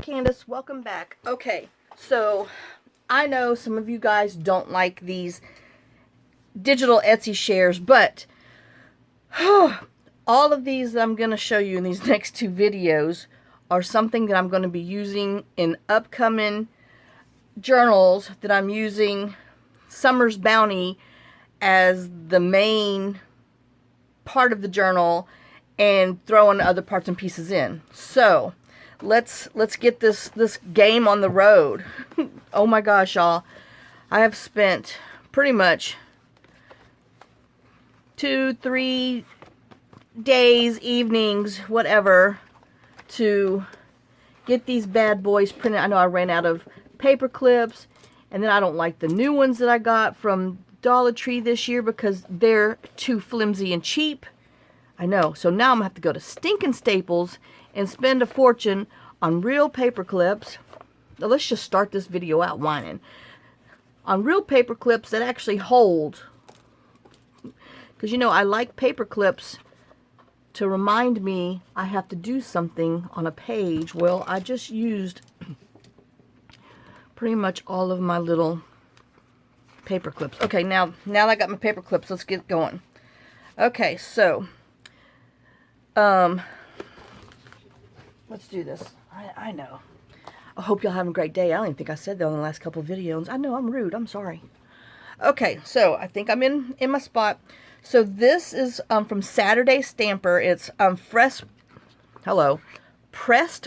Candace, welcome back. Okay, so I know some of you guys don't like these digital Etsy shares, but all of these that I'm going to show you in these next two videos are something that I'm going to be using in upcoming journals that I'm using Summer's Bounty as the main part of the journal and throwing other parts and pieces in. So let's get this game on the road. Oh my gosh, y'all. I have spent pretty much 2-3 days, evenings, whatever, to get these bad boys printed. I know I ran out of paper clips, and then I don't like the new ones that I got from Dollar Tree this year because they're too flimsy and cheap. I know. So now I'm going to have to go to stinking Staples and spend a fortune on real paper clips. Now let's just start this video out whining. On real paper clips that actually hold. Because, you know, I like paper clips to remind me I have to do something on a page. Well, I just used pretty much all of my little paper clips. Okay, now that I got my paper clips, let's get going. Okay, so let's do this. I know. I hope y'all having a great day. I don't even think I said that on the last couple of videos. I know I'm rude. I'm sorry. Okay, so I think I'm in my spot. So this is from Saturday Stamper. It's pressed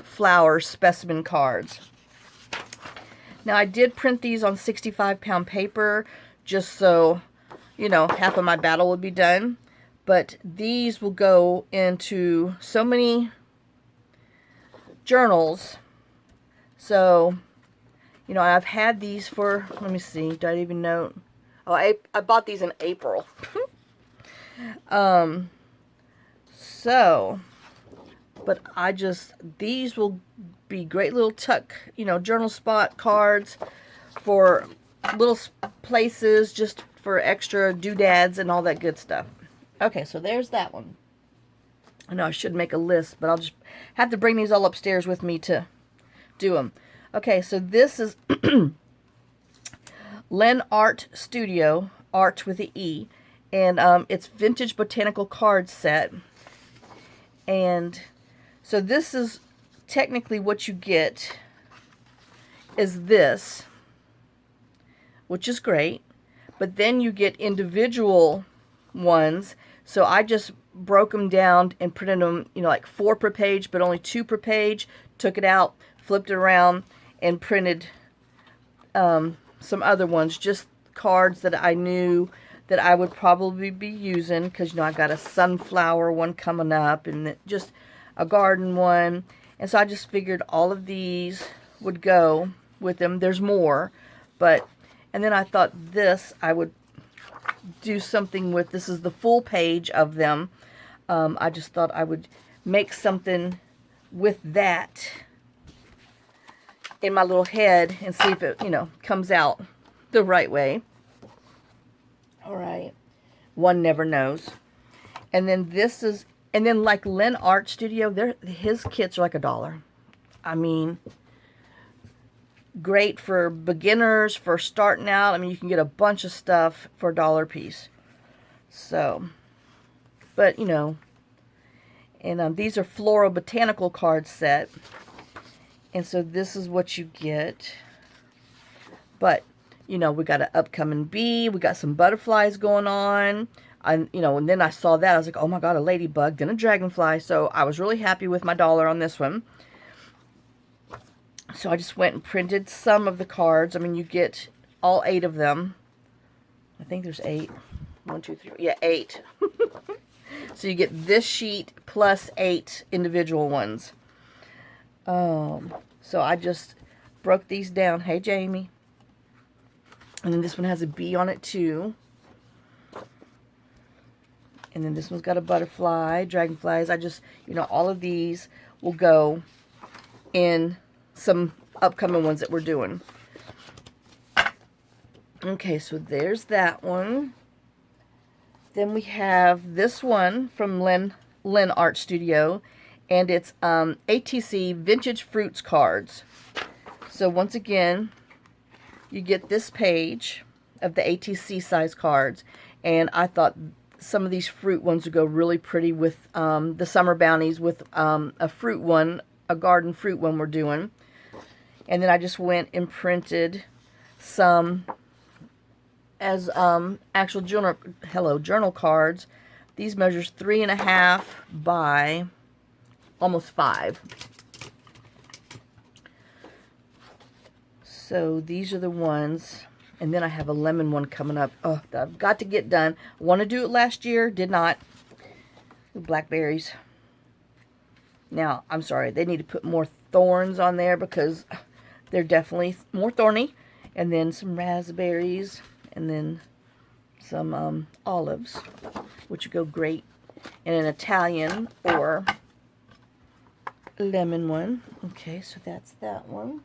flower specimen cards. Now I did print these on 65-pound paper just so, you know, half of my battle would be done. But these will go into so many journals. So, you know, I've had these for, let me see, do I even know? Oh, I bought these in April. But these will be great little tuck, you know, journal spot cards for little places, just for extra doodads and all that good stuff. Okay, so there's that one. I know I should make a list, but I'll just have to bring these all upstairs with me to do them. Okay, so this is LenArteStudio, art with an E, and it's vintage botanical card set. And so this is technically what you get is this, which is great, but then you get individual ones. So I just broke them down and printed them, you know, like 4 per page, but only 2 per page. Took it out, flipped it around, and printed some other ones, just cards that I knew that I would probably be using, because, you know, I got a sunflower one coming up and just a garden one. And so I just figured all of these would go with them. There's more, and then I thought this I would do something with. This is the full page of them. I just thought I would make something with that in my little head and see if it, you know, comes out the right way. All right. One never knows. And then this is, and then like LenArteStudio, his kits are like $1. I mean, great for beginners, for starting out. I mean, you can get a bunch of stuff for $1 a piece. So, but, you know, and these are Floral Botanical card set. And so this is what you get. But, you know, we got an upcoming bee. We got some butterflies going on. You know, and then I saw that. I was like, oh my God, a ladybug, then a dragonfly. So I was really happy with my $1 on this one. So I just went and printed some of the cards. I mean, you get all 8 of them. I think there's 8. 1, 2, 3. Yeah, 8. So you get this sheet plus 8 individual ones. So I just broke these down. Hey, Jamie. And then this one has a bee on it too. And then this one's got a butterfly, dragonflies. I just, you know, all of these will go in some upcoming ones that we're doing. Okay, so there's that one. Then we have this one from LenArteStudio. And it's ATC Vintage Fruits cards. So once again, you get this page of the ATC size cards. And I thought some of these fruit ones would go really pretty with the summer bounties, with a fruit one, a garden fruit one we're doing. And then I just went and printed some as actual journal cards. These measures 3.5 by almost 5. So these are the ones. And then I have a lemon one coming up. Oh, that I've got to get done. I want to do it last year. Did not. Blackberries. Now, I'm sorry. They need to put more thorns on there because they're definitely more thorny. And then some raspberries. And then some olives, which would go great in an Italian or lemon one. Okay, so that's that one.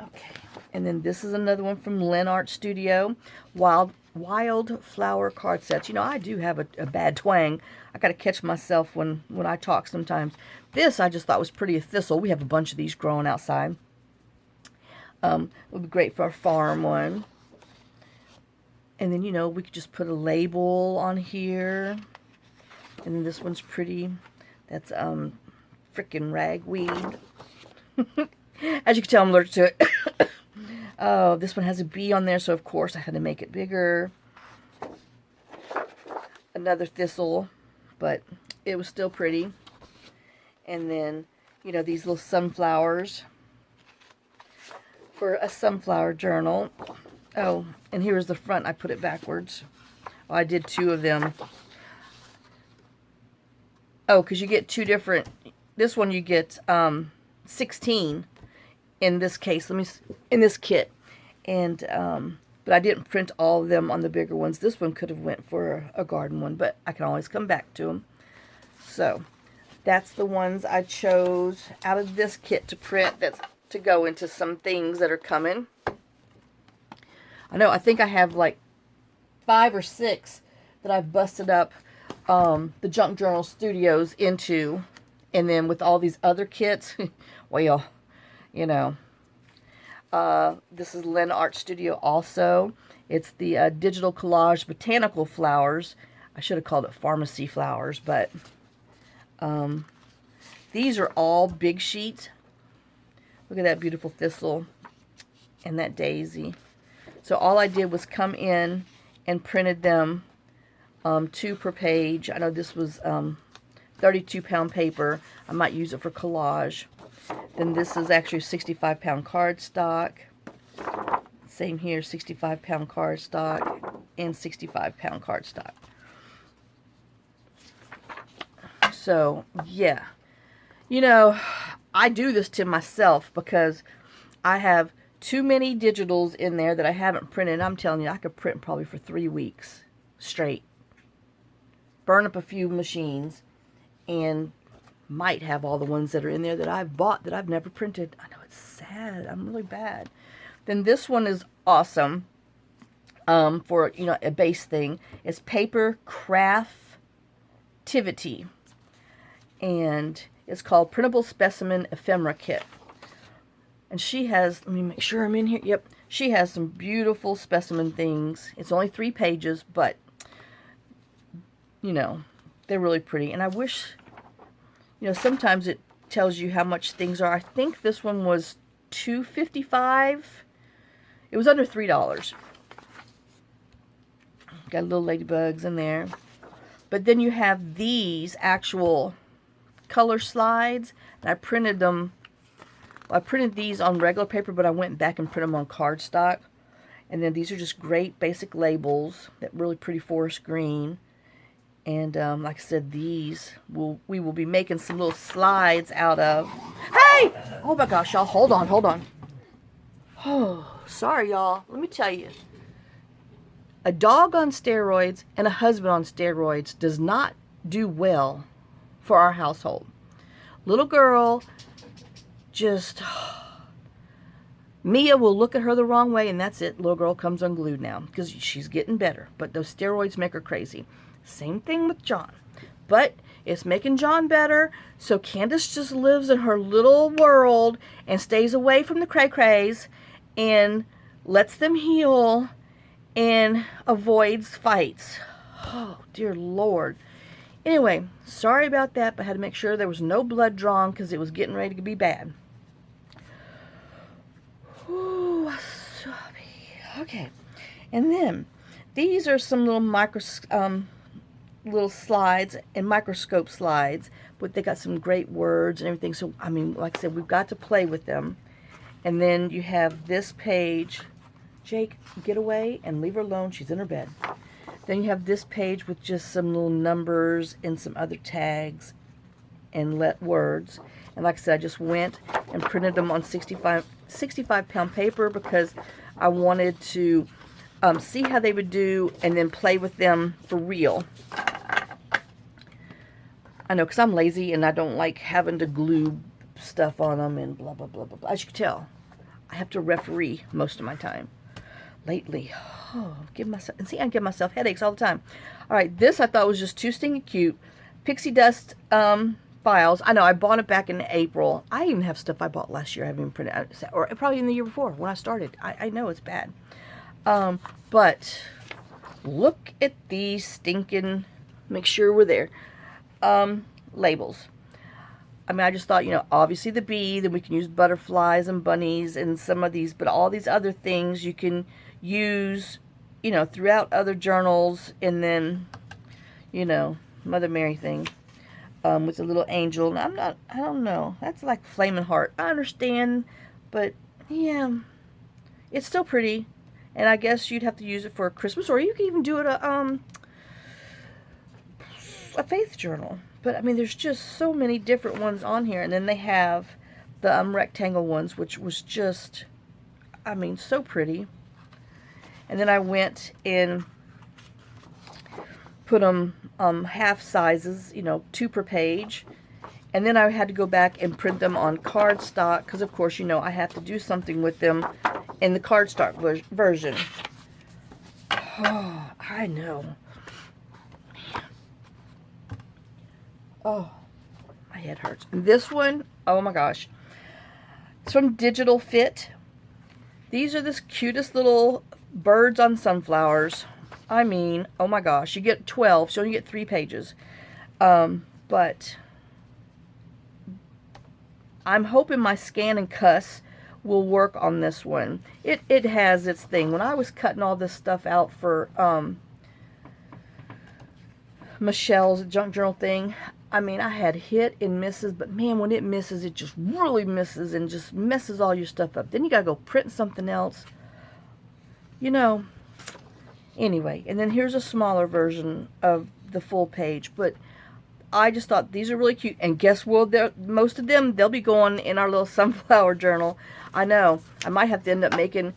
Okay, and then this is another one from LenArteStudio, Wildflower card sets. You know, I do have a bad twang. I got to catch myself when I talk sometimes. This I just thought was pretty, a thistle. We have a bunch of these growing outside. It would be great for a farm one. And then, you know, we could just put a label on here. And then this one's pretty. That's frickin' ragweed. As you can tell, I'm allergic to it. Oh, this one has a bee on there, so of course I had to make it bigger. Another thistle, but it was still pretty. And then, you know, these little sunflowers for a sunflower journal. Oh, and here's the front. I put it backwards. Oh, I did 2 of them. Oh, because you get 2 different. This one you get 16 in this case. In this kit, and but I didn't print all of them on the bigger ones. This one could have went for a garden one, but I can always come back to them. So that's the ones I chose out of this kit to print. That's to go into some things that are coming. I know, I think I have like 5 or 6 that I've busted up the Junk Journal Studios into. And then with all these other kits, well, you know, this is LenArteStudio also. It's the Digital Collage Botanical Flowers. I should have called it Pharmacy Flowers, but these are all big sheets. Look at that beautiful thistle and that daisy. So all I did was come in and printed them 2 per page. I know this was 32-pound paper. I might use it for collage. Then this is actually 65-pound cardstock. Same here, 65-pound cardstock and 65-pound cardstock. So, yeah. You know, I do this to myself because I have too many digitals in there that I haven't printed. I'm telling you, I could print probably for 3 weeks straight. Burn up a few machines and might have all the ones that are in there that I've bought that I've never printed. I know, it's sad. I'm really bad. Then this one is awesome for, you know, a base thing. It's PaperCraftivity. And it's called Printable Specimen Ephemera Kit. And she has, let me make sure I'm in here. Yep. She has some beautiful specimen things. It's only 3 pages, but, you know, they're really pretty. And I wish, you know, sometimes it tells you how much things are. I think this one was $2.55. It was under $3. Got little ladybugs in there. But then you have these actual color slides. And I printed them. Well, I printed these on regular paper, but I went back and printed them on cardstock. And then these are just great basic labels. That really pretty forest green. And like I said, these we will be making some little slides out of. Hey! Oh my gosh, y'all. Hold on, hold on. Oh, sorry, y'all. Let me tell you. A dog on steroids and a husband on steroids does not do well for our household. Little girl just... Mia will look at her the wrong way, and that's it. Little girl comes unglued now because she's getting better. But those steroids make her crazy. Same thing with John. But It's making John better. So Kandace just lives in her little world and stays away from the cray-crays and lets them heal and avoids fights. Oh, dear Lord. Anyway, sorry about that, but I had to make sure there was no blood drawn because it was getting ready to be bad. Ooh, wasabi. Okay. And then, these are some little little slides and microscope slides, but they got some great words and everything. So, I mean, like I said, we've got to play with them. And then you have this page. Jake, get away and leave her alone. She's in her bed. Then you have this page with just some little numbers and some other tags and words. And like I said, I just went and printed them on 65 pound paper because I wanted to see how they would do and then play with them for real. I know, because I'm lazy and I don't like having to glue stuff on them and blah, blah, blah, blah, blah. As you can tell, I have to referee most of my time lately. Oh, and see, I give myself headaches all the time. All right, this I thought was just too stinking cute. PixieDustFiles. I know, I bought it back in April. I even have stuff I bought last year I haven't even printed out, or probably in the year before when I started. I know it's bad. But look at these stinking, make sure we're there, labels. I mean, I just thought, you know, obviously the bee, then we can use butterflies and bunnies and some of these, but all these other things you can use, you know, throughout other journals. And then, you know, Mother Mary thing, with a little angel. And I don't know, that's like flaming heart. I understand, but yeah, it's still pretty. And I guess you'd have to use it for Christmas, or you can even do it a faith journal. But I mean, there's just so many different ones on here. And then they have the rectangle ones, which was just, I mean, so pretty. And then I went and put them half sizes, you know, 2 per page. And then I had to go back and print them on cardstock because, of course, you know, I have to do something with them in the cardstock version. Oh, I know. Oh, my head hurts. And this one, oh my gosh. It's from DigitalFit. These are the cutest little birds on sunflowers. I mean, oh my gosh. You get 12, so you get 3 pages. But I'm hoping my scan and cuss will work on this one. It has its thing. When I was cutting all this stuff out for Michelle's junk journal thing, I mean, I had hit and misses, but man, when it misses, it just really misses and just messes all your stuff up. Then you gotta go print something else, you know. Anyway, and then here's a smaller version of the full page, but I just thought these are really cute. And guess what? Most of them, they'll be going in our little sunflower journal. I know. I might have to end up making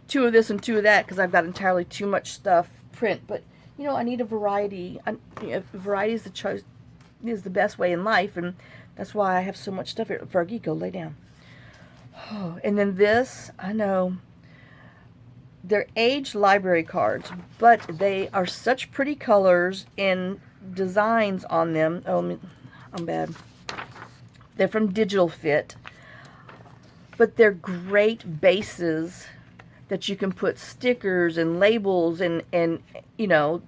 2 of this and 2 of that because I've got entirely too much stuff print. But you know, I need a variety. You know, variety is the best way in life, and that's why I have so much stuff here. Fergie, go lay down. Oh, and then this, I know, they're aged library cards, but they are such pretty colors and designs on them. Oh, I'm bad. They're from DigitalFit, but they're great bases that you can put stickers and labels and you know,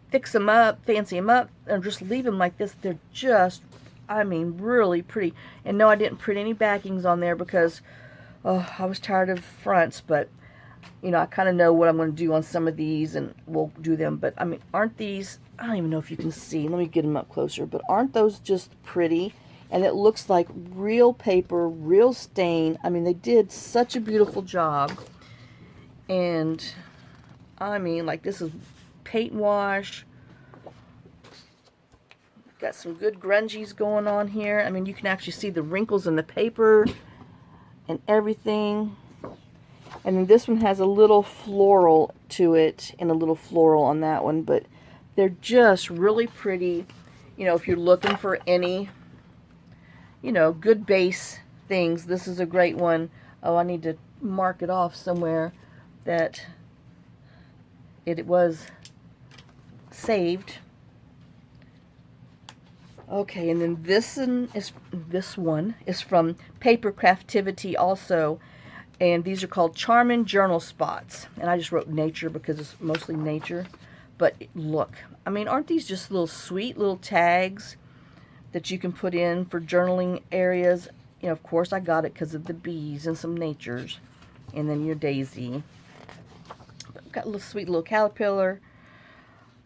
fix them up, fancy them up, and just leave them like this. They're just, I mean, really pretty. And no, I didn't print any backings on there because I was tired of fronts, but you know, I kind of know what I'm going to do on some of these, and we'll do them. But I mean, aren't these, I don't even know if you can see, let me get them up closer, but aren't those just pretty? And it looks like real paper, real stain. I mean, they did such a beautiful job. And I mean, like, this is paint wash. Got some good grungies going on here. I mean, you can actually see the wrinkles in the paper and everything. And then this one has a little floral to it and a little floral on that one. But they're just really pretty. You know, if you're looking for any, you know, good base things, this is a great one. Oh, I need to mark it off somewhere that it was saved. Okay, and then this one is from PaperCraftivity also, and these are called Charmin Journal Spots. And I just wrote nature because it's mostly nature. But look, I mean, aren't these just little sweet little tags that you can put in for journaling areas? You know, of course I got it because of the bees and some natures, and then your daisy. But got a little sweet little caterpillar.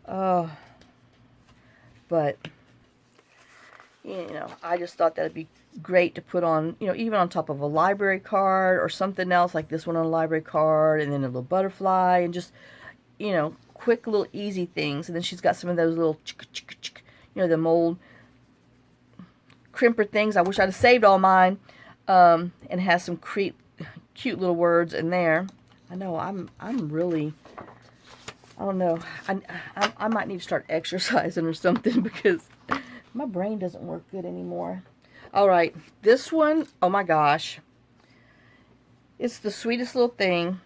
But you know, I just thought that'd be great to put on, you know, even on top of a library card or something else like this one on a library card, and then a little butterfly, and just, you know, quick little easy things. And then she's got some of those little you know, the mold crimper things. I wish I'd have saved all mine. And has some cute little words in there. I know I'm really, I don't know, I might need to start exercising or something because my brain doesn't work good anymore. All right, this one, oh my gosh, it's the sweetest little thing,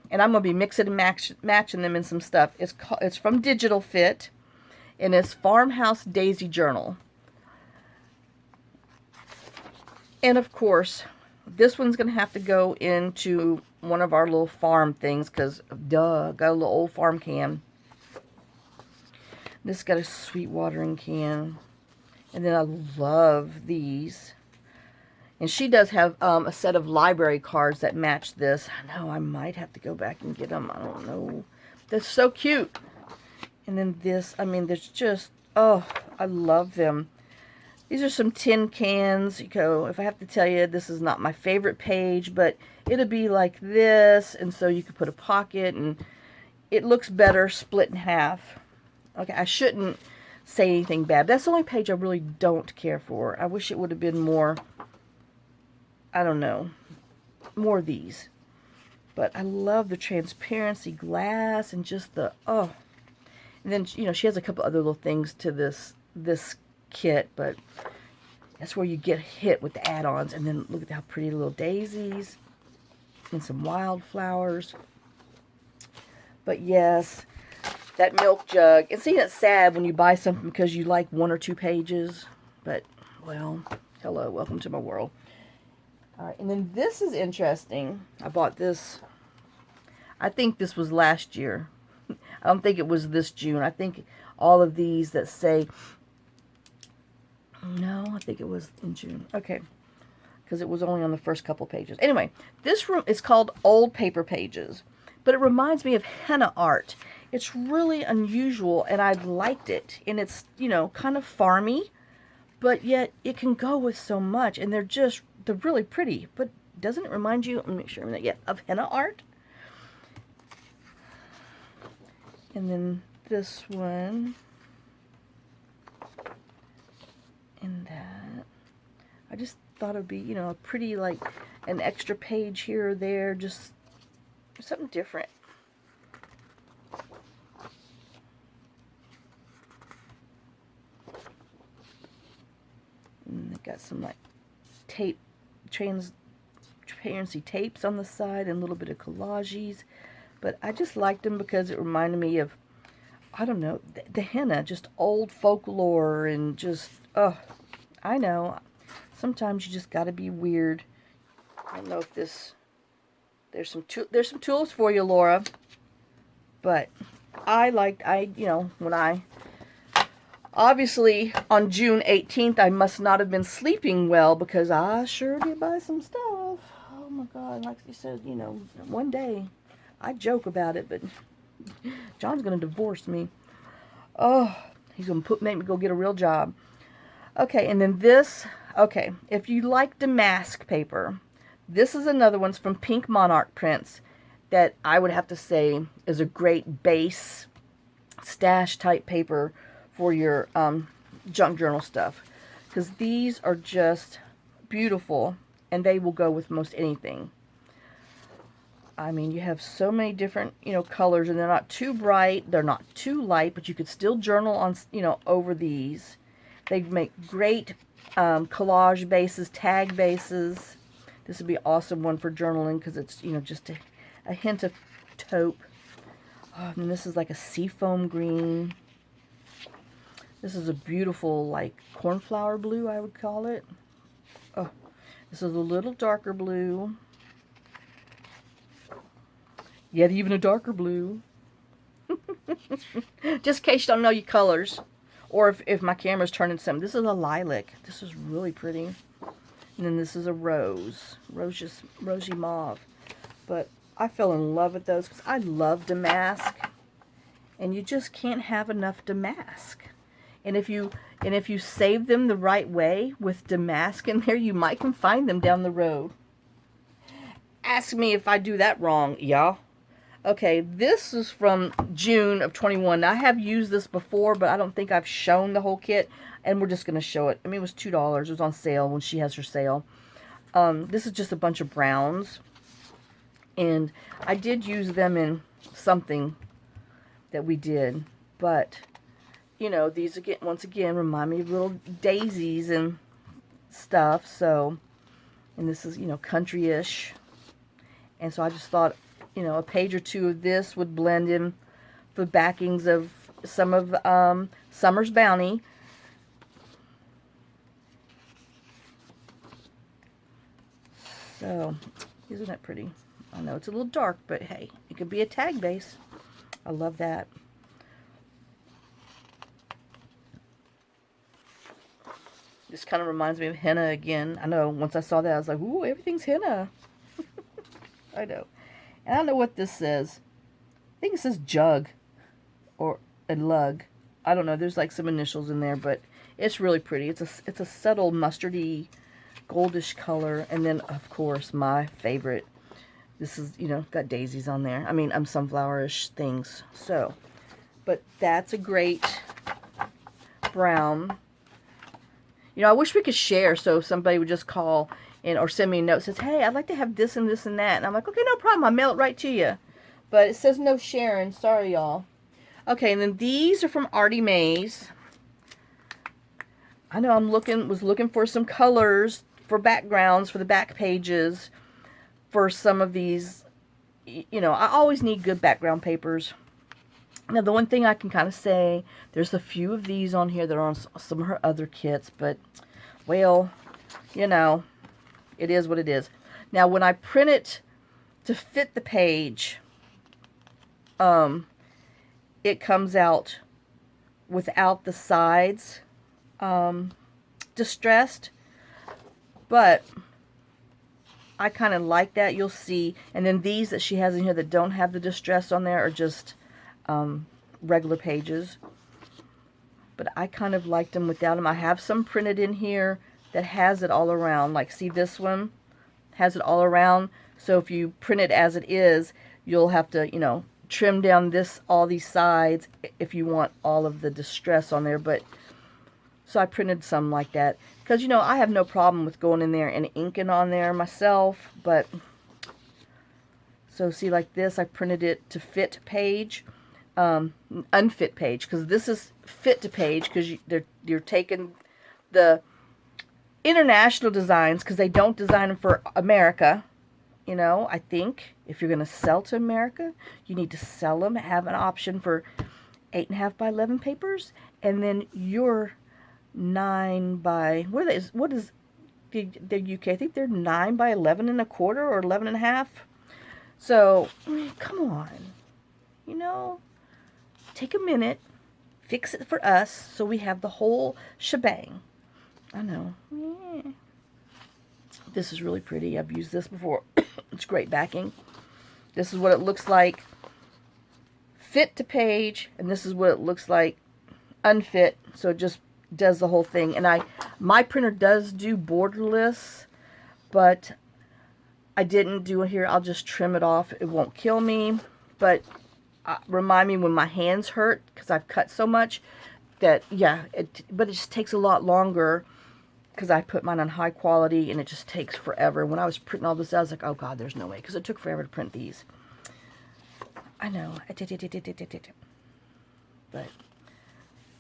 and I'm gonna be mixing and matching them in some stuff. It's from DigitalFit, and it's Farmhouse Daisy Journal. And of course, this one's gonna have to go into one of our little farm things because, duh, got a little old farm can. This got a sweet watering can. And then I love these. And she does have a set of library cards that match this. I know I might have to go back and get them. I don't know. They're so cute. And then this, I mean, there's just, oh, I love them. These are some tin cans. You go, if I have to tell you, this is not my favorite page, but it'll be like this. And so you could put a pocket, and it looks better split in half. Okay, I shouldn't say anything bad. That's the only page I really don't care for. I wish it would have been more, I don't know, more of these. But I love the transparency glass and just the, oh. And then, you know, she has a couple other little things to this kit, but that's where you get hit with the add-ons. And then look at how pretty little daisies and some wildflowers. But yes, that milk jug. And see, it's sad when you buy something because you like one or two pages. But, well, hello, welcome to my world. All right, and then this is interesting. I bought this, I think this was last year. I don't think it was this June. I think all of these that say, no, I think it was in June. Okay, because it was only on the first couple pages. Anyway, this room is called Old Paper Pages, but it reminds me of henna art. It's really unusual, and I liked it. And it's, you know, kind of farmy, but yet it can go with so much. And they're really pretty. But doesn't it remind you, let me make sure I'm not yet, of henna art? And then this one. And that. I just thought it would be, you know, a pretty, like, an extra page here or there. Just something different. And they got some, like, tape, transparency tapes on the side and a little bit of collages. But I just liked them because it reminded me of, I don't know, the henna, just old folklore and just, oh, I know. Sometimes you just got to be weird. I don't know if this, there's some tools for you, Laura. But you know, when obviously, on June 18th, I must not have been sleeping well because I sure did buy some stuff. Oh my God, like you said, you know, one day, I joke about it, but John's going to divorce me. Oh, he's going to make me go get a real job. Okay, and then this, okay, if you like damask paper, this is another one from Pink Monarch Prints that I would have to say is a great base stash type paper for your junk journal stuff, because these are just beautiful and they will go with most anything. I mean, you have so many different, you know, colors, and they're not too bright, they're not too light, but you could still journal on, you know, over these. They make great collage bases, tag bases. This would be an awesome one for journaling because it's, you know, just a hint of taupe. Oh, and this is like a seafoam green. This is a beautiful, like, cornflower blue, I would call it. Oh, this is a little darker blue. Yet even a darker blue. Just in case you don't know your colors. Or if my camera's turning something. This is a lilac. This is really pretty. And then this is a rose. Rosy mauve. But I fell in love with those because I love damask. And you just can't have enough damask. And if you save them the right way with damask in there, you might can find them down the road. Ask me if I do that wrong, y'all. Okay, this is from June of 21. Now, I have used this before, but I don't think I've shown the whole kit. And we're just going to show it. I mean, it was $2. It was on sale when she has her sale. This is just a bunch of browns. And I did use them in something that we did. But, you know, these, again, once again, remind me of little daisies and stuff. So, and this is, you know, country-ish. And so I just thought, you know, a page or two of this would blend in the backings of some of Summer's Bounty. So, isn't that pretty? I know it's a little dark, but hey, it could be a tag base. I love that. This kind of reminds me of henna again. I know, once I saw that, I was like, ooh, everything's henna. I know. And I don't know what this says. I think it says jug or a lug. I don't know. There's like some initials in there, but it's really pretty. It's a subtle mustardy, goldish color. And then, of course, my favorite. This is, you know, got daisies on there. I mean, sunflowerish things. So, but that's a great brown. You know, I wish we could share, so if somebody would just call in or send me a note that says, hey, I'd like to have this and this and that. And I'm like, okay, no problem. I'll mail it right to you. But it says no sharing. Sorry, y'all. Okay, and then these are from Artie Mays. I know I was looking for some colors for backgrounds for the back pages for some of these. You know, I always need good background papers. Now, the one thing I can kind of say, there's a few of these on here that are on some of her other kits, but, well, you know, it is what it is. Now, when I print it to fit the page, it comes out without the sides distressed, but I kind of like that. You'll see. And then these that she has in here that don't have the distress on there are just regular pages. But I kind of liked them without them. I have some printed in here that has it all around. Like, see this one? Has it all around. So if you print it as it is, you'll have to, you know, trim down all these sides if you want all of the distress on there. But so I printed some like that. Because, you know, I have no problem with going in there and inking on there myself. But, so see, like this, I printed it to fit page. Unfit page, because this is fit to page, because you're taking the international designs, because they don't design them for America. You know, I think if you're going to sell to America, you need to sell them, have an option for 8.5 by 11 papers, and then your 9 by, what is the UK? I think they're 9 by 11.25 or 11.5. So, come on, you know. Take a minute, fix it for us, so we have the whole shebang. I know. Yeah. This is really pretty. I've used this before. It's great backing. This is what it looks like fit to page, and this is what it looks like unfit. So it just does the whole thing. And my printer does do borderless, but I didn't do it here. I'll just trim it off. It won't kill me, but remind me when my hands hurt because I've cut so much that, yeah, but it just takes a lot longer because I put mine on high quality and it just takes forever. When I was printing all this out, I was like, oh God, there's no way, because it took forever to print these. I know. But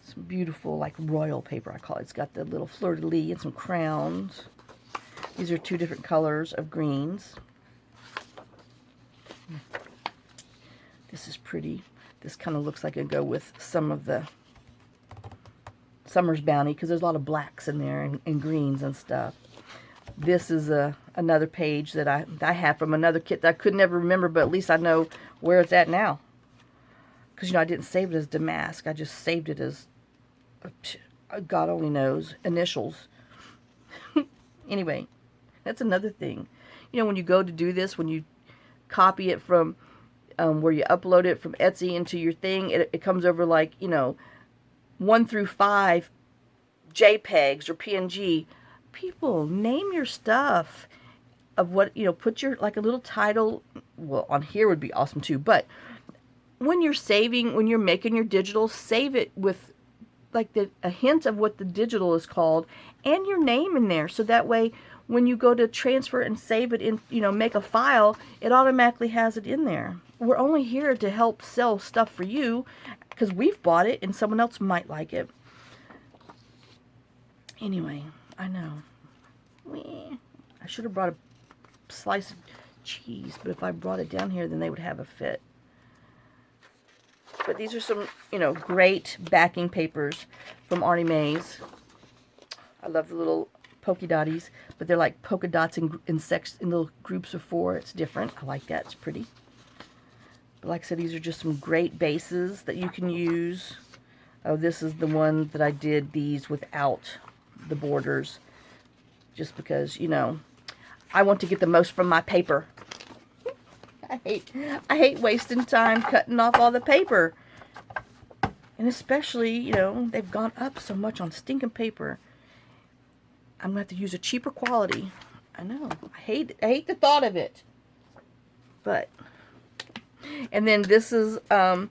some beautiful, like, royal paper, I call it. It's got the little fleur-de-lis and some crowns. These are 2 different colors of greens. This is pretty. This kind of looks like it'd go with some of the Summer's Bounty, because there's a lot of blacks in there and greens and stuff. This is another page that I have from another kit that I could never remember, but at least I know where it's at now. Because, you know, I didn't save it as Damask. I just saved it as, God only knows, initials. Anyway, that's another thing. You know, when you go to do this, when you copy it from where you upload it from Etsy into your thing, it comes over like, you know, 1 through 5 JPEGs or PNG. People, name your stuff of what, you know, put your, like a little title. Well, on here would be awesome too, but when you're saving, when you're making your digital, save it with like a hint of what the digital is called and your name in there. So that way, when you go to transfer and save it in, you know, make a file, it automatically has it in there. We're only here to help sell stuff for you because we've bought it and someone else might like it. Anyway, I know. I should have brought a slice of cheese, but if I brought it down here, then they would have a fit. But these are some, you know, great backing papers from Arnie Mae's. I love the little polka dotties, but they're like polka dots in little groups of 4. It's different. I like that. It's pretty. But like I said, these are just some great bases that you can use. Oh, this is the one that I did these without the borders. Just because, you know, I want to get the most from my paper. I hate wasting time cutting off all the paper. And especially, you know, they've gone up so much on stinking paper. I'm going to have to use a cheaper quality. I know. I hate the thought of it. But, and then this is the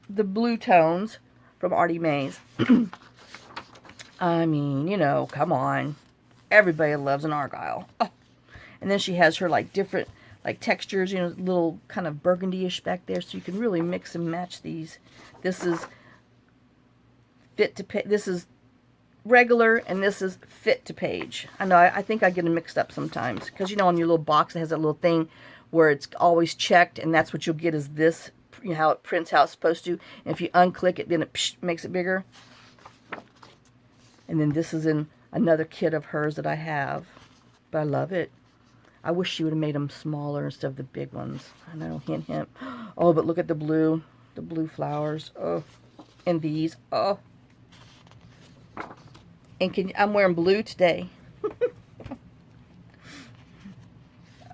blue tones from Arnie Mae's. I mean, you know, come on. Everybody loves an Argyle. Oh. And then she has her, like, different, like, textures, you know, little kind of burgundy-ish back there, so you can really mix and match these. This is fit to page. This is regular, and this is fit to page. I know, I think I get them mixed up sometimes, because, you know, on your little box, it has that little thing where it's always checked, and that's what you'll get is this, you know, how it prints how it's supposed to. And if you unclick it, then it makes it bigger. And then this is in another kit of hers that I have, but I love it. I wish she would have made them smaller instead of the big ones. I know, hint, hint. Oh, but look at the blue flowers. Oh, and these. Oh, and I'm wearing blue today.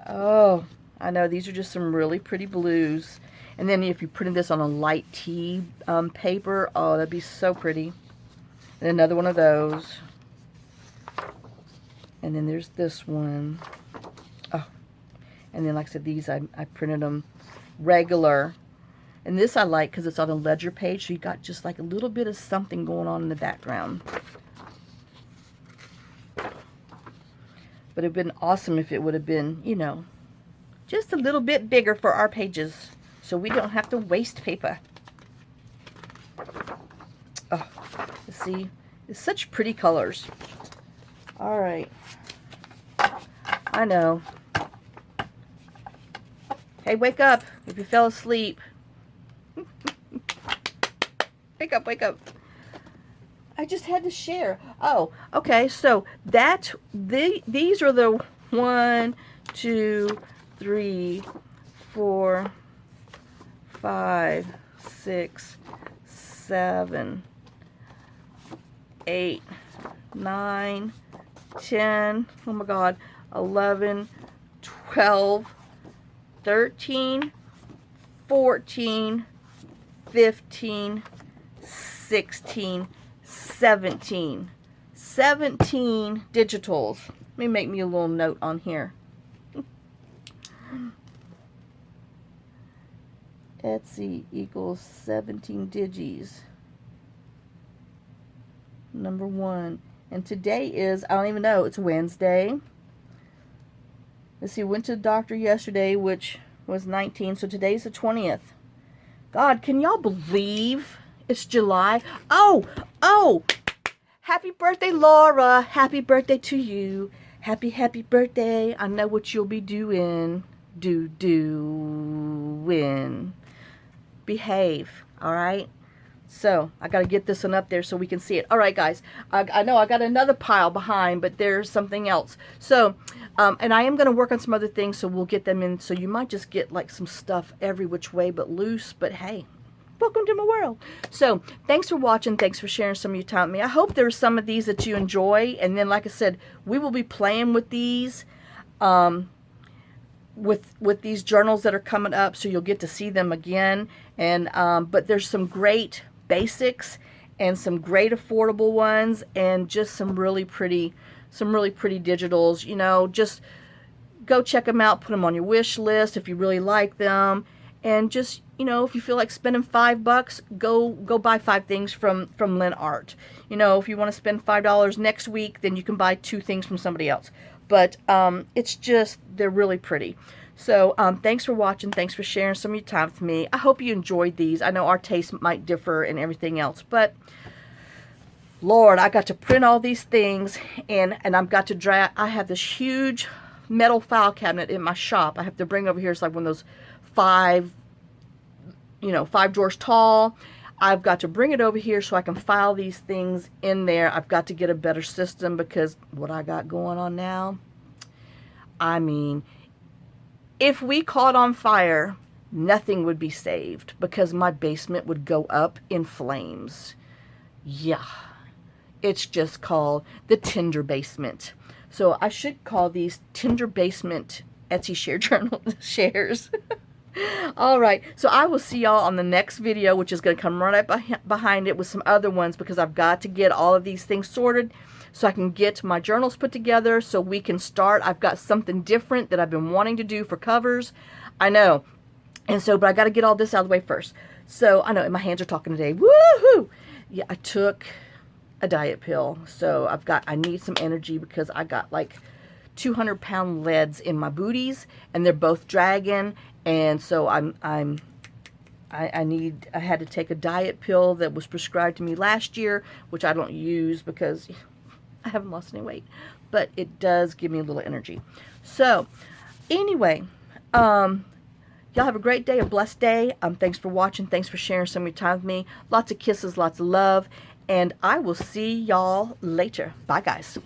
Oh, I know, these are just some really pretty blues. And then if you printed this on a light tea paper, oh, that'd be so pretty. And another one of those. And then there's this one. Oh, and then like I said, these I printed them regular. And this I like because it's on a ledger page, so you got just like a little bit of something going on in the background. But it'd been awesome if it would have been, you know, just a little bit bigger for our pages, so we don't have to waste paper. Oh, see, it's such pretty colors. All right. I know. Hey, wake up if you fell asleep. Wake up, wake up. I just had to share. Oh, okay. So these are the 1, 2, 3, 4, 5, 6, 7, 8, 9, 10. Oh my God. 11, 12, 13, 14, 15, 16, 17. 17 digitals. Let me make me a little note on here. Etsy equals 17 digis. Number 1. And today is, I don't even know, it's Wednesday. Let's see, went to the doctor yesterday, which was 19, so today's the 20th. God, can y'all believe it's July? Oh! Happy birthday, Laura. Happy birthday to you. Happy birthday. I know what you'll be doing. Doing. Behave, alright? So I got to get this one up there so we can see it. All right, guys. I know I got another pile behind, but there's something else. So, and I am going to work on some other things, so we'll get them in. So you might just get like some stuff every which way but loose. But hey, welcome to my world. So thanks for watching. Thanks for sharing some of your time with me. I hope there's some of these that you enjoy. And then, like I said, we will be playing with these. With these journals that are coming up, so you'll get to see them again. And but there's some great basics and some great affordable ones, and just some really pretty digitals. You know, just go check them out, put them on your wish list if you really like them, and just, you know, if you feel like spending $5, go buy 5 things from LenArt. You know, if you want to spend $5 next week, then you can buy 2 things from somebody else. But it's just, they're really pretty. So thanks for watching. Thanks for sharing some of your time with me. I hope you enjoyed these. I know our tastes might differ and everything else, but Lord, I got to print all these things, and I've got to drag. I have this huge metal file cabinet in my shop. I have to bring over here. It's like one of those 5 drawers tall. I've got to bring it over here so I can file these things in there. I've got to get a better system, because what I got going on now, I mean, if we caught on fire, nothing would be saved, because my basement would go up in flames. Yeah, it's just called the Tinder Basement. So I should call these Tinder Basement Etsy share journal shares. All right, so I will see y'all on the next video, which is going to come right up behind it with some other ones, because I've got to get all of these things sorted so I can get my journals put together so we can start. I've got something different that I've been wanting to do for covers. I know. And so, but I got to get all this out of the way first. So, I know, and my hands are talking today. Woohoo! Yeah, I took a diet pill. So, I need some energy, because I got like 200-pound leads in my booties, and they're both dragging. And so I had to take a diet pill that was prescribed to me last year, which I don't use because I haven't lost any weight, but it does give me a little energy. So anyway, y'all have a great day, a blessed day. Thanks for watching. Thanks for sharing some of your time with me. Lots of kisses, lots of love, and I will see y'all later. Bye, guys.